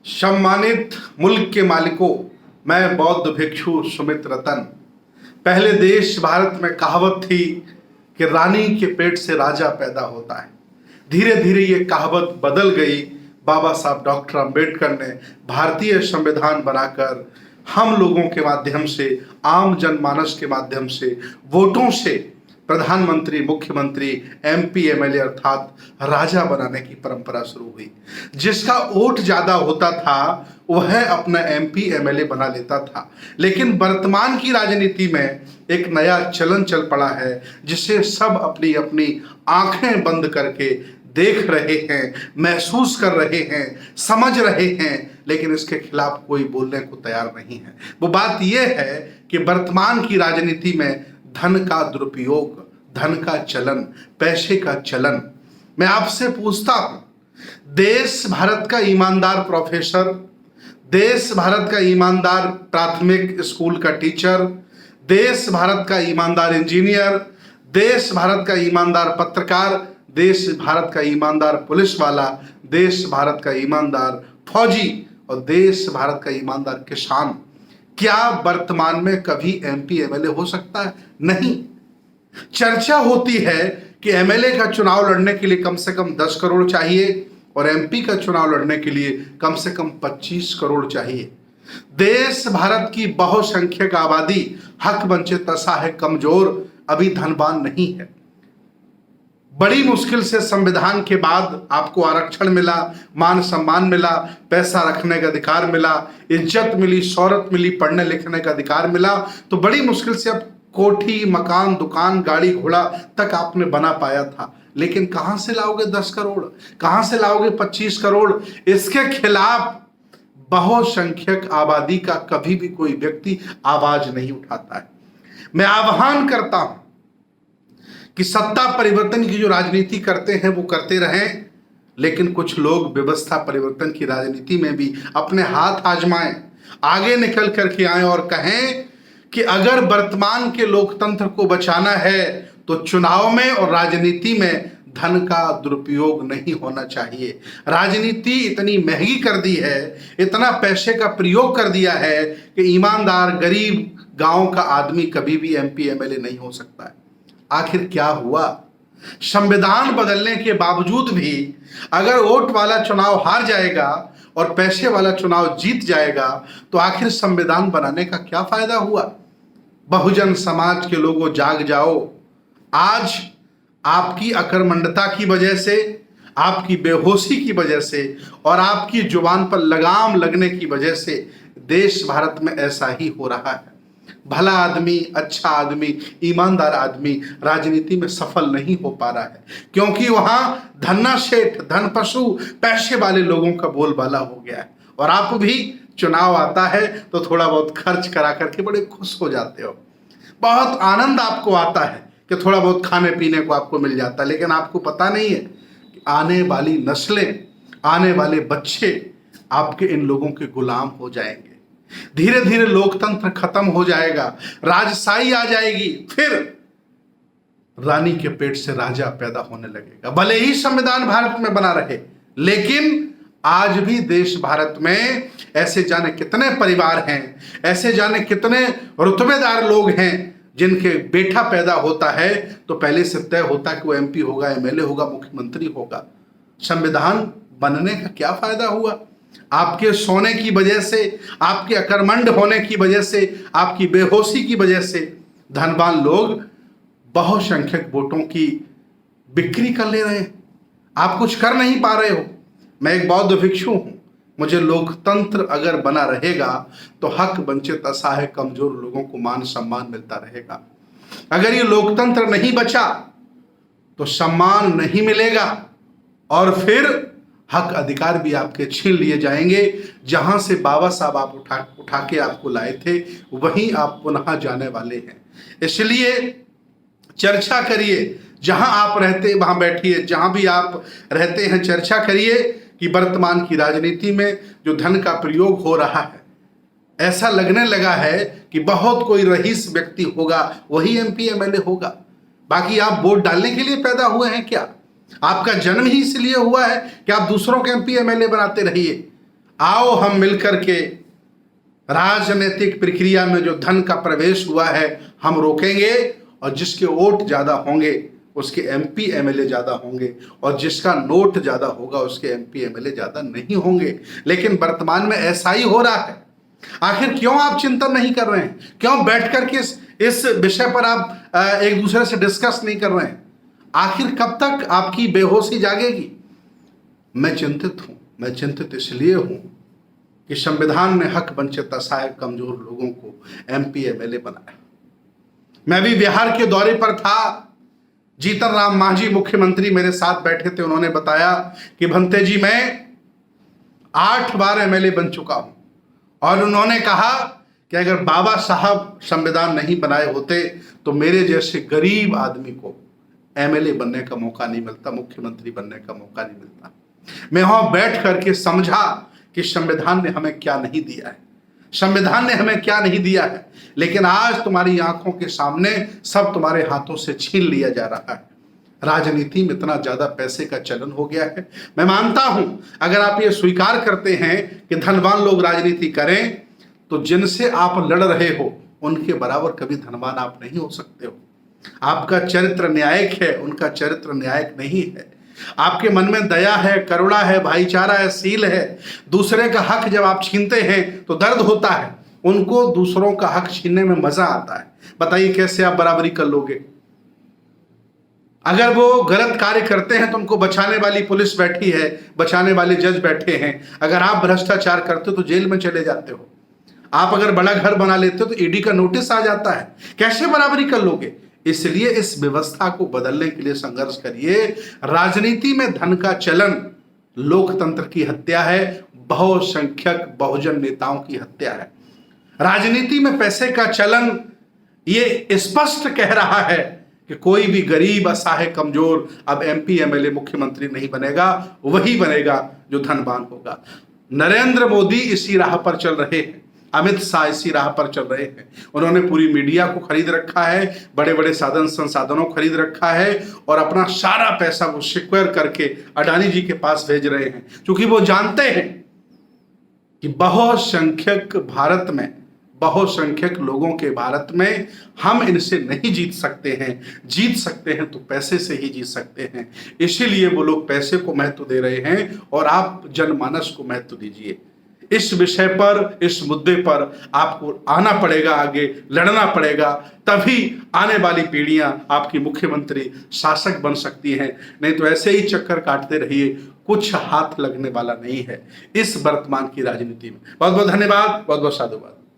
सम्मानित मुल्क के मालिकों, मैं बौद्ध भिक्षु सुमित रतन। पहले देश भारत में कहावत थी कि रानी के पेट से राजा पैदा होता है। धीरे धीरे ये कहावत बदल गई। बाबा साहब डॉक्टर अंबेडकर ने भारतीय संविधान बनाकर हम लोगों के माध्यम से, आम जनमानस के माध्यम से, वोटों से प्रधानमंत्री, मुख्यमंत्री, एमपी, एमएलए अर्थात राजा बनाने की परंपरा शुरू हुई। जिसका वोट ज्यादा होता था वह अपना एमपी, एमएलए बना लेता था। लेकिन वर्तमान की राजनीति में एक नया चलन चल पड़ा है जिसे सब अपनी अपनी आंखें बंद करके देख रहे हैं, महसूस कर रहे हैं, समझ रहे हैं, लेकिन इसके खिलाफ कोई बोलने को तैयार नहीं है। वो बात यह है कि वर्तमान की राजनीति में धन का दुरुपयोग, धन का चलन, पैसे का चलन। मैं आपसे पूछता हूं, देश भारत का ईमानदार प्रोफेसर, देश भारत का ईमानदार प्राथमिक स्कूल का टीचर, देश भारत का ईमानदार इंजीनियर, देश भारत का ईमानदार पत्रकार, देश भारत का ईमानदार पुलिस वाला, देश भारत का ईमानदार फौजी और देश भारत का ईमानदार किसान, क्या वर्तमान में कभी एमपी, एमएलए हो सकता है? नहीं। चर्चा होती है कि एमएलए का चुनाव लड़ने के लिए कम से कम 10 करोड़ चाहिए और एमपी का चुनाव लड़ने के लिए कम से कम 25 करोड़ चाहिए। देश भारत की बहुसंख्यक आबादी हक वंचित असहाय कमजोर अभी धनवान नहीं है। बड़ी मुश्किल से संविधान के बाद आपको आरक्षण मिला, मान सम्मान मिला, पैसा रखने का अधिकार मिला, इज्जत मिली, शौहरत मिली, पढ़ने लिखने का अधिकार मिला, तो बड़ी मुश्किल से अब कोठी, मकान, दुकान, गाड़ी, घोड़ा तक आपने बना पाया था। लेकिन कहां से लाओगे 10 करोड़, कहां से लाओगे 25 करोड़? इसके खिलाफ बहुसंख्यक आबादी का कभी भी कोई व्यक्ति आवाज नहीं उठाता है। मैं आह्वान करता हूं कि सत्ता परिवर्तन की जो राजनीति करते हैं वो करते रहें, लेकिन कुछ लोग व्यवस्था परिवर्तन की राजनीति में भी अपने हाथ आजमाएं, आगे निकल करके आए और कहें कि अगर वर्तमान के लोकतंत्र को बचाना है तो चुनाव में और राजनीति में धन का दुरुपयोग नहीं होना चाहिए। राजनीति इतनी महंगी कर दी है, इतना पैसे का प्रयोग कर दिया है कि ईमानदार गरीब गांव का आदमी कभी भी एमपी, एमएलए नहीं हो सकता है। आखिर क्या हुआ? संविधान बदलने के बावजूद भी अगर वोट वाला चुनाव हार जाएगा और पैसे वाला चुनाव जीत जाएगा तो आखिर संविधान बनाने का क्या फायदा हुआ? बहुजन समाज के लोगों, जाग जाओ। आज आपकी अकर्मण्यता की वजह से, आपकी बेहोशी की वजह से और आपकी जुबान पर लगाम लगने की वजह से देश भारत में ऐसा ही हो रहा है। भला आदमी, अच्छा आदमी, ईमानदार आदमी राजनीति में सफल नहीं हो पा रहा है क्योंकि वहां धन्ना सेठ, धन पशु, पैसे वाले लोगों का बोलबाला हो गया है। और आप भी चुनाव आता है तो थोड़ा बहुत खर्च करा करके बड़े खुश हो जाते हो, बहुत आनंद आपको आता है कि थोड़ा बहुत खाने पीने को आपको मिल जाता है। लेकिन आपको पता नहीं है कि आने वाली नस्लें, आने वाले बच्चे आपके इन लोगों के गुलाम हो जाएंगे। धीरे धीरे लोकतंत्र खत्म हो जाएगा, राजशाही आ जाएगी, फिर रानी के पेट से राजा पैदा होने लगेगा। भले ही संविधान भारत में बना रहे, लेकिन आज भी देश भारत में ऐसे जाने कितने परिवार हैं, ऐसे जाने कितने रुतबेदार लोग हैं जिनके बेटा पैदा होता है तो पहले से तय होता है कि वो एमपी होगा, एमएलए होगा, मुख्यमंत्री होगा। संविधान बनने का क्या फायदा हुआ? आपके सोने की वजह से, आपके अकर्मण्य होने की वजह से, आपकी बेहोशी की वजह से धनवान लोग बहुसंख्यक वोटों की बिक्री कर ले रहे हैं। आप कुछ कर नहीं पा रहे हो। मैं एक बौद्ध भिक्षु हूं, मुझे लोकतंत्र अगर बना रहेगा तो हक वंचित असहाय कमजोर लोगों को मान सम्मान मिलता रहेगा। अगर ये लोकतंत्र नहीं बचा तो सम्मान नहीं मिलेगा और फिर हक अधिकार भी आपके छीन लिए जाएंगे। जहां से बाबा साहब आप उठा के आपको लाए थे वहीं आप पुनः जाने वाले हैं। इसलिए चर्चा करिए, जहां आप रहते वहां बैठिए, जहां भी आप रहते हैं चर्चा करिए कि वर्तमान की राजनीति में जो धन का प्रयोग हो रहा है, ऐसा लगने लगा है कि बहुत कोई रईस व्यक्ति होगा वही एमपी, एमएलए होगा। बाकी आप वोट डालने के लिए पैदा हुए हैं क्या? आपका जन्म ही इसलिए हुआ है कि आप दूसरों के एमपी, एमएलए बनाते रहिए। आओ हम मिलकर के राजनीतिक प्रक्रिया में जो धन का प्रवेश हुआ है हम रोकेंगे, और जिसके वोट ज्यादा होंगे उसके एमपी एमएलए ज्यादा होंगे, और जिसका नोट ज्यादा होगा उसके एमपी एमएलए ज्यादा नहीं होंगे। लेकिन वर्तमान में ऐसा ही हो रहा है। आखिर क्यों आप चिंतन नहीं कर रहे हैं? क्यों बैठ करके इस विषय पर आप एक दूसरे से डिस्कस नहीं कर रहे हैं? आखिर कब तक आपकी बेहोशी जागेगी? मैं चिंतित हूं। मैं चिंतित इसलिए हूं कि संविधान ने हक वंचित असहाय कमजोर लोगों को एमपी एमएलए बनाया। मैं भी बिहार के दौरे पर था। जीतन राम मांझी मुख्यमंत्री मेरे साथ बैठे थे। उन्होंने बताया कि भंते जी मैं 8 बार एमएलए बन चुका हूं, और उन्होंने कहा कि अगर बाबा साहब संविधान नहीं बनाए होते तो मेरे जैसे गरीब आदमी को एमएलए बनने का मौका नहीं मिलता, मुख्यमंत्री बनने का मौका नहीं मिलता। मैं वहां बैठ करके समझा कि संविधान ने हमें क्या नहीं दिया है, संविधान ने हमें क्या नहीं दिया है। लेकिन आज तुम्हारी आंखों के सामने सब तुम्हारे हाथों से छीन लिया जा रहा है। राजनीति में इतना ज्यादा पैसे का चलन हो गया है। मैं मानता हूं, अगर आप ये स्वीकार करते हैं कि धनवान लोग राजनीति करें, तो जिनसे आप लड़ रहे हो उनके बराबर कभी धनवान आप नहीं हो सकते हो। आपका चरित्र न्यायिक है, उनका चरित्र न्यायिक नहीं है। आपके मन में दया है, करुणा है, भाईचारा है, सील है। दूसरे का हक जब आप छीनते हैं तो दर्द होता है। उनको दूसरों का हक छीनने में मजा आता है। बताइए कैसे आप बराबरी कर लोगे? अगर वो गलत कार्य करते हैं तो उनको बचाने वाली पुलिस बैठी है, बचाने वाले जज बैठे हैं। अगर आप भ्रष्टाचार करते हो तो जेल में चले जाते हो। आप अगर बड़ा घर बना लेते हो तो ईडी का नोटिस आ जाता है। कैसे बराबरी कर लोगे? इसलिए इस व्यवस्था को बदलने के लिए संघर्ष करिए। राजनीति में धन का चलन लोकतंत्र की हत्या है, बहुसंख्यक बहुजन नेताओं की हत्या है। राजनीति में पैसे का चलन ये स्पष्ट कह रहा है कि कोई भी गरीब असहाय कमजोर अब एमपी एमएलए मुख्यमंत्री नहीं बनेगा, वही बनेगा जो धनवान होगा। नरेंद्र मोदी इसी राह पर चल रहे हैं, अमित शाह इसी राह पर चल रहे हैं। उन्होंने पूरी मीडिया को खरीद रखा है, बड़े बड़े साधन संसाधनों को खरीद रखा है, और अपना सारा पैसा वो सिक्योर करके अडानी जी के पास भेज रहे हैं, क्योंकि वो जानते हैं कि बहुसंख्यक भारत में, बहुसंख्यक लोगों के भारत में हम इनसे नहीं जीत सकते हैं। जीत सकते हैं तो पैसे से ही जीत सकते हैं। इसीलिए वो लोग पैसे को महत्व दे रहे हैं, और आप जनमानस को महत्व दीजिए। इस विषय पर, इस मुद्दे पर आपको आना पड़ेगा, आगे लड़ना पड़ेगा, तभी आने वाली पीढ़ियां आपकी मुख्यमंत्री शासक बन सकती हैं। नहीं तो ऐसे ही चक्कर काटते रहिए, कुछ हाथ लगने वाला नहीं है इस वर्तमान की राजनीति में। बहुत बहुत धन्यवाद, बहुत बहुत साधुवाद।